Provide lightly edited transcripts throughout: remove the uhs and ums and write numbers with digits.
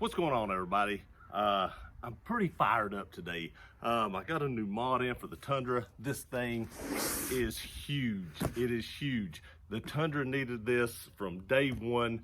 What's going on, everybody? I'm pretty fired up today. I got a new mod in for the Tundra. This thing is huge. It is huge. The Tundra needed this from day one.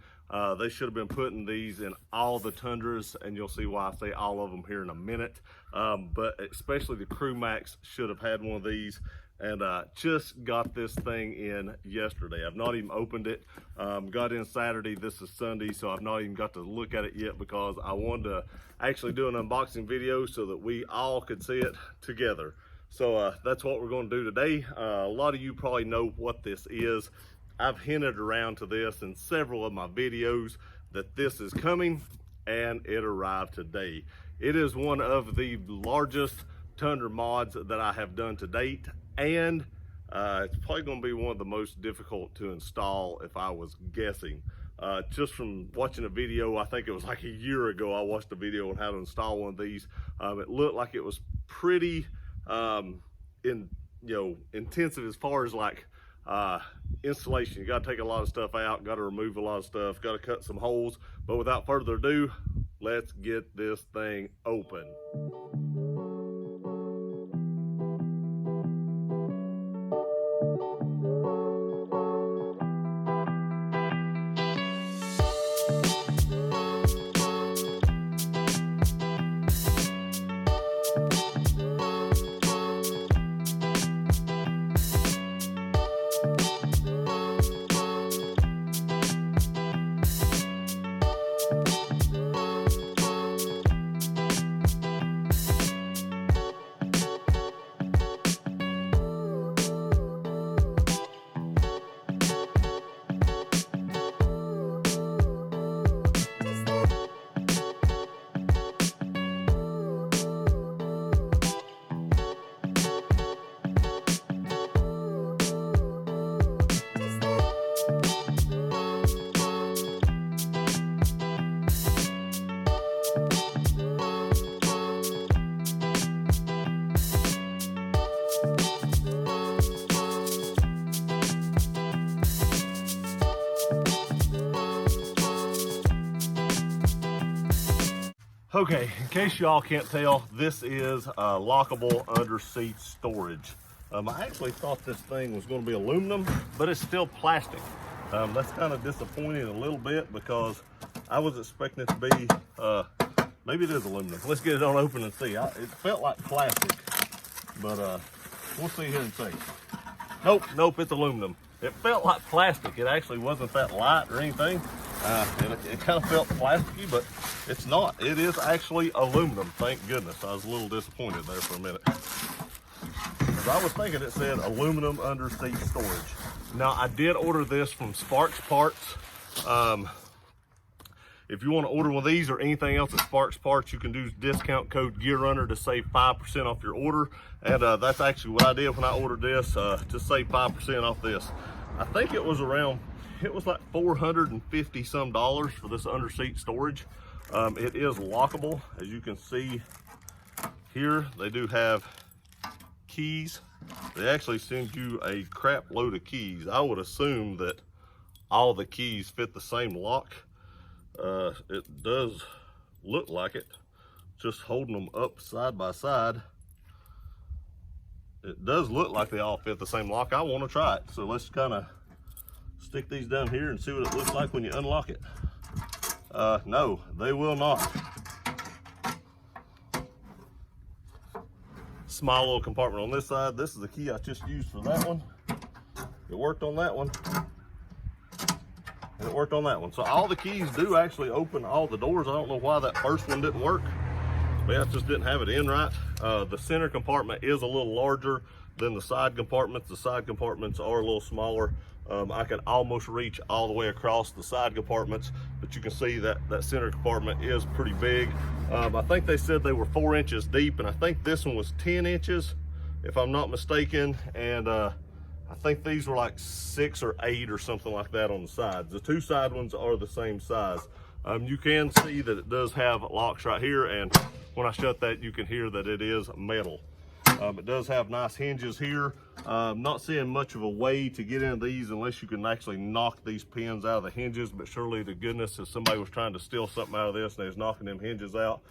They should have been putting these in all the Tundras, and you'll see why I say all of them here in a minute. But especially the Crew Max should have had one of these. And just got this thing in yesterday. I've not even opened it. Got in Saturday, this is Sunday, so I've not even got to look at it yet because I wanted to actually do an unboxing video so that we all could see it together. So that's what we're going to do today. A lot of you probably know what this is. I've hinted around to this in several of my videos that this is coming, and it arrived today. It is one of the largest Tundra mods that I have done to date, and it's probably going to be one of the most difficult to install if I was guessing. Just from watching a video, I think it was like a year ago, I watched a video on how to install one of these. It looked like it was pretty intensive as far as like installation. You got to take a lot of stuff out, got to remove a lot of stuff, got to cut some holes. But without further ado, let's get this thing open. Okay, in case y'all can't tell, this is lockable under seat storage. I actually thought this thing was going to be aluminum, but it's still plastic. That's kind of disappointing a little bit because I was expecting it to be, maybe it is aluminum. Let's get it on open and see. It felt like plastic, but we'll see here and see. Nope, it's aluminum. It felt like plastic. It actually wasn't that light or anything. It kind of felt plasticky, but it's not. It is actually aluminum, thank goodness. I was a little disappointed there for a minute. Because I was thinking it said aluminum under seat storage. Now, I did order this from Sparks Parts. If you want to order one of these or anything else at Sparks Parts, you can do discount code GearRunner to save 5% off your order. And that's actually what I did when I ordered this, to save 5% off this. I think it was around, it was like $450 some for this under seat storage. It is lockable. As you can see here, they do have keys. They actually send you a crap load of keys. I would assume that all the keys fit the same lock. It does look like it. Just holding them up side by side, it does look like they all fit the same lock. I want to try it. So let's kind of stick these down here and see what it looks like when you unlock it. No, they will not. Small little compartment on this side. This is the key I just used for that one. It worked on that one. And it worked on that one. So all the keys do actually open all the doors. I don't know why that first one didn't work. But I just didn't have it in right. The center compartment is a little larger than the side compartments. The side compartments are a little smaller. I can almost reach all the way across the side compartments, but you can see that that center compartment is pretty big. I think they said they were 4 inches deep, and I think this one was 10 inches, if I'm not mistaken. And I think these were like 6 or 8 or something like that on the sides. The two side ones are the same size. You can see that it does have locks right here, and when I shut that, you can hear that it is metal. It does have nice hinges here. Not seeing much of a way to get into these unless you can actually knock these pins out of the hinges, but surely to goodness if somebody was trying to steal something out of this and they was knocking them hinges out,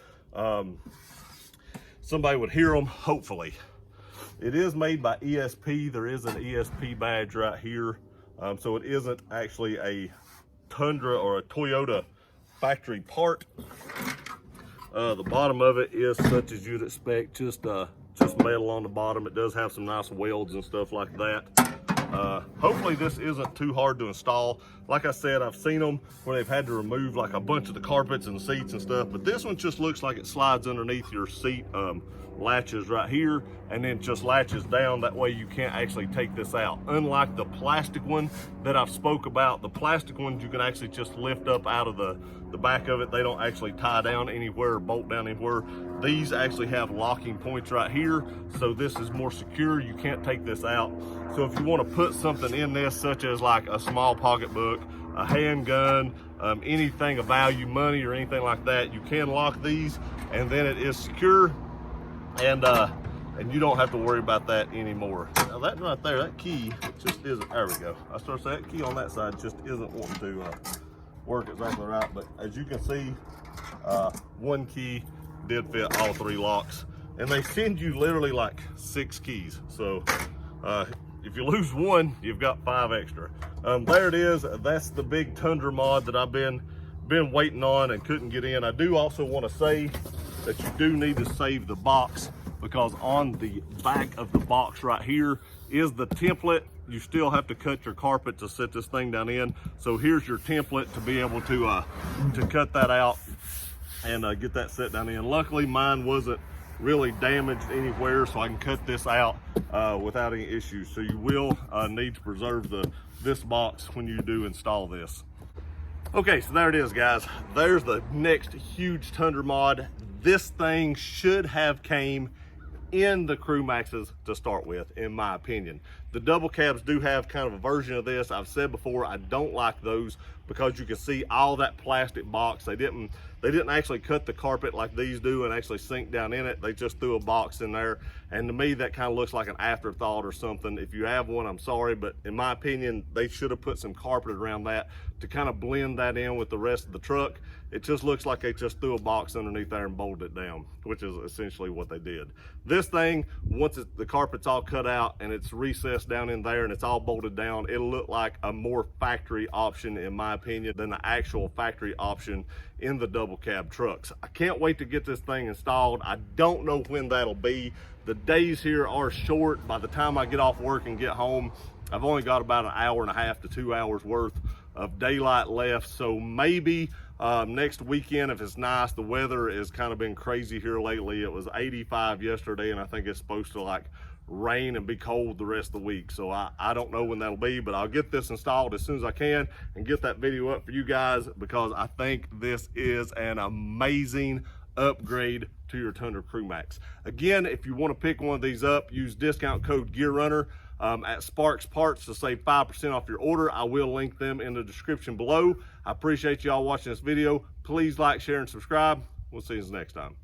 somebody would hear them, hopefully. It is made by ESP. There is an ESP badge right here. So it isn't actually a Tundra or a Toyota factory part. The bottom of it is such as you'd expect, just metal on the bottom. It does have some nice welds and stuff like that. Hopefully this isn't too hard to install. Like I said, I've seen them where they've had to remove like a bunch of the carpets and seats and stuff, but this one just looks like it slides underneath your seat latches right here and then just latches down. That way you can't actually take this out. Unlike the plastic one that I've spoke about, the plastic ones you can actually just lift up out of the back of it. They don't actually tie down anywhere or bolt down anywhere. These actually have locking points right here, so this is more secure. You can't take this out. So if you want to put something in this, such as like a small pocketbook, a handgun, anything of value, money or anything like that, you can lock these and then it is secure, and you don't have to worry about that anymore. Now that right there, that key just isn't, there we go. I started saying that key on that side just isn't wanting to work exactly right, but as you can see, one key did fit all 3 locks, and they send you literally like 6 keys. So if you lose one, you've got 5 extra. There it is. That's the big Tundra mod that I've been waiting on and couldn't get in. I do also want to say that you do need to save the box, because on the back of the box right here is the template. You still have to cut your carpet to set this thing down in. So here's your template to be able to cut that out and get that set down in. Luckily mine wasn't really damaged anywhere, so I can cut this out without any issues. So you will need to preserve this box when you do install this. Okay, so there it is, guys. There's the next huge Tundra mod. This thing should have came in the Crew Maxes to start with, in my opinion. The double cabs do have kind of a version of this. I've said before, I don't like those because you can see all that plastic box. They didn't actually cut the carpet like these do and actually sink down in it. They just threw a box in there, and to me that kind of looks like an afterthought or something. If you have one, I'm sorry, but in my opinion they should have put some carpet around that to kind of blend that in with the rest of the truck. It just looks like they just threw a box underneath there and bolted it down, which is essentially what they did. This thing, once the carpet's all cut out and it's recessed down in there and it's all bolted down, it'll look like a more factory option, in my opinion, than the actual factory option in the double cab trucks. I can't wait to get this thing installed. I don't know when that'll be. The days here are short. By the time I get off work and get home, I've only got about an hour and a half to 2 hours worth of daylight left. So maybe next weekend, if it's nice. The weather has kind of been crazy here lately. It was 85 yesterday, and I think it's supposed to like rain and be cold the rest of the week. So I don't know when that'll be, but I'll get this installed as soon as I can and get that video up for you guys, because I think this is an amazing upgrade to your Tundra Crew Max. Again, if you want to pick one of these up, use discount code GearRunner at Sparks Parts to save 5% off your order. I will link them in the description below. I appreciate y'all watching this video. Please like, share, and subscribe. We'll see you next time.